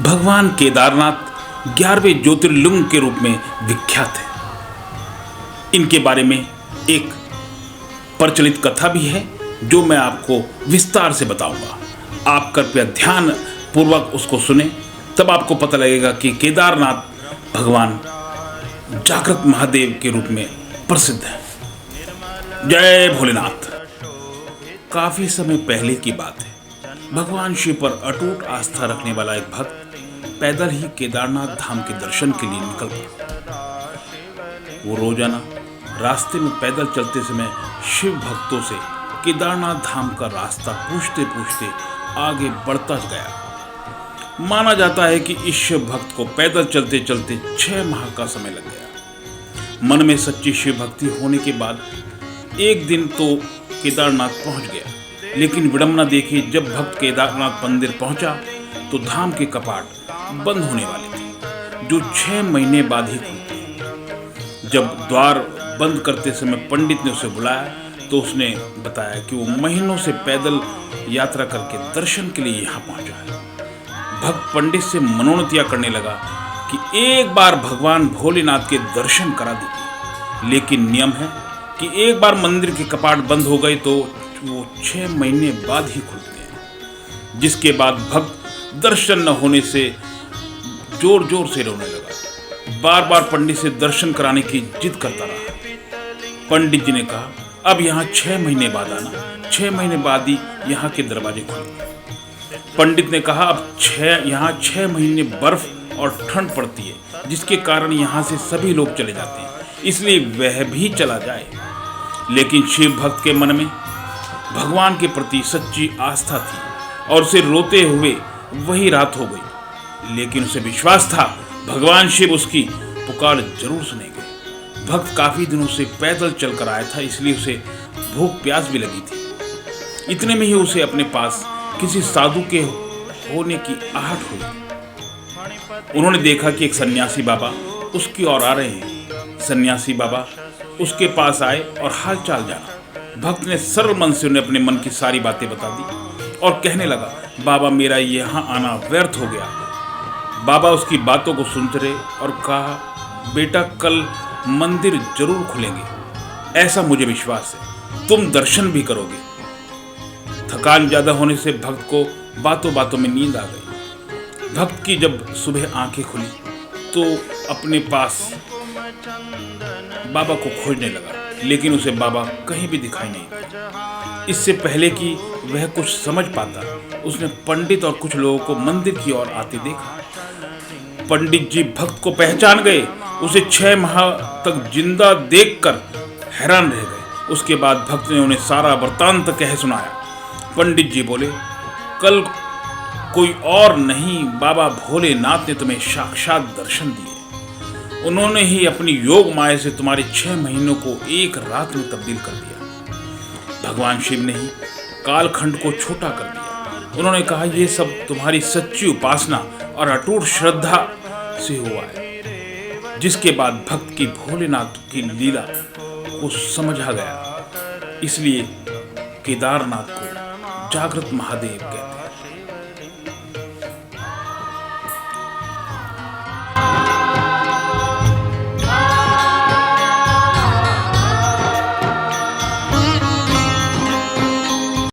भगवान केदारनाथ 11वें ज्योतिर्लिंग के रूप में विख्यात है। इनके बारे में एक प्रचलित कथा भी है जो मैं आपको विस्तार से बताऊंगा। आप कृपया ध्यान पूर्वक उसको सुने, तब आपको पता लगेगा कि केदारनाथ भगवान जागृत महादेव के रूप में प्रसिद्ध है। जय भोलेनाथ। काफी समय पहले की बात है। भगवान शिव पर अटूट आस्था रखने वाला एक भक्त पैदल ही केदारनाथ धाम के दर्शन के लिए निकल पड़ा। वो रोजाना रास्ते में पैदल चलते समय शिव भक्तों से केदारनाथ धाम का रास्ता पूछते पूछते आगे बढ़ता गया। माना जाता है कि इस शिव भक्त को पैदल चलते चलते 6 माह का समय लग गया। मन में सच्ची शिव भक्ति होने के बाद एक दिन तो केदारनाथ पहुंच गया, लेकिन विडंबना देखी, जब भक्त केदारनाथ मंदिर पहुंचा तो धाम के कपाट बंद होने वाले थे, जो 6 महीने बाद ही खुलते। जब द्वार बंद करते समय पंडित ने उसे बुलाया तो उसने बताया कि वो महीनों से पैदल यात्रा करके दर्शन के लिए यहाँ पहुंचा है। भक्त पंडित से मनोनतियाँ करने लगा कि एक बार भगवान भोलेनाथ के दर्शन करा दीजिए, लेकिन नियम है कि एक बार मंदिर के कपाट बंद हो गए तो वो 6 महीने बाद ही खुलते हैं। जिसके बाद भक्त दर्शन न होने से जोर जोर से रोने लगा। बार बार पंडित से दर्शन कराने की जिद करता रहा। पंडित जी ने कहा, अब यहाँ 6 महीने बाद आना, 6 महीने बाद ही यहाँ के दरवाजे खुलेंगे। पंडित ने कहा, अब यहाँ 6 महीने बर्फ और ठंड पड़ती है, जिसके कारण यहाँ से सभी लोग चले जाते हैं, इसलिए वह भी चला जाए। लेकिन शिव भक्त के मन में भगवान के प्रति सच्ची आस्था थी और उसे रोते हुए वही रात हो गई। लेकिन उसे विश्वास था भगवान शिव उसकी पुकार जरूर सुनेंगे। भक्त काफी दिनों से पैदल चलकर आया था, इसलिए उसे भूख प्यास भी लगी थी। इतने में ही उसे अपने पास किसी साधु के होने की आहट हुई। उन्होंने देखा कि एक सन्यासी बाबा उसकी ओर आ रहे हैं। सन्यासी बाबा उसके पास आए और हाल चाल जाना। भक्त ने सरल मन से उन्हें अपने मन की सारी बातें बता दी और कहने लगा, बाबा मेरा यहाँ आना व्यर्थ हो गया। बाबा उसकी बातों को सुनते रहे और कहा, बेटा कल मंदिर जरूर खुलेंगे, ऐसा मुझे विश्वास है, तुम दर्शन भी करोगे। थकान ज्यादा होने से भक्त को बातों बातों में नींद आ गई। भक्त की जब सुबह आंखें खुली तो अपने पास बाबा को खोजने लगा, लेकिन उसे बाबा कहीं भी दिखाई नहीं दिए। इससे पहले कि वह कुछ समझ पाता, उसने पंडित और कुछ लोगों को मंदिर की ओर आते देखा। पंडित जी भक्त को पहचान गए। उसे 6 माह तक जिंदा देखकर हैरान रह गए। उसके बाद भक्त ने उन्हें सारा वृत्तांत कह सुनाया। पंडित जी बोले, कल कोई और नहीं, बाबा भोलेनाथ ने तुम्हें साक्षात दर्शन दिए। उन्होंने ही अपनी योग माया से तुम्हारे 6 महीनों को एक रात में तब्दील कर दिया। भगवान शिव ने ही कालखंड को छोटा कर दिया। उन्होंने कहा, यह सब तुम्हारी सच्ची उपासना और अटूट श्रद्धा से हुआ है। जिसके बाद भक्त की भोलेनाथ की लीला को समझा गया। इसलिए केदारनाथ को जागृत महादेव कहते हैं।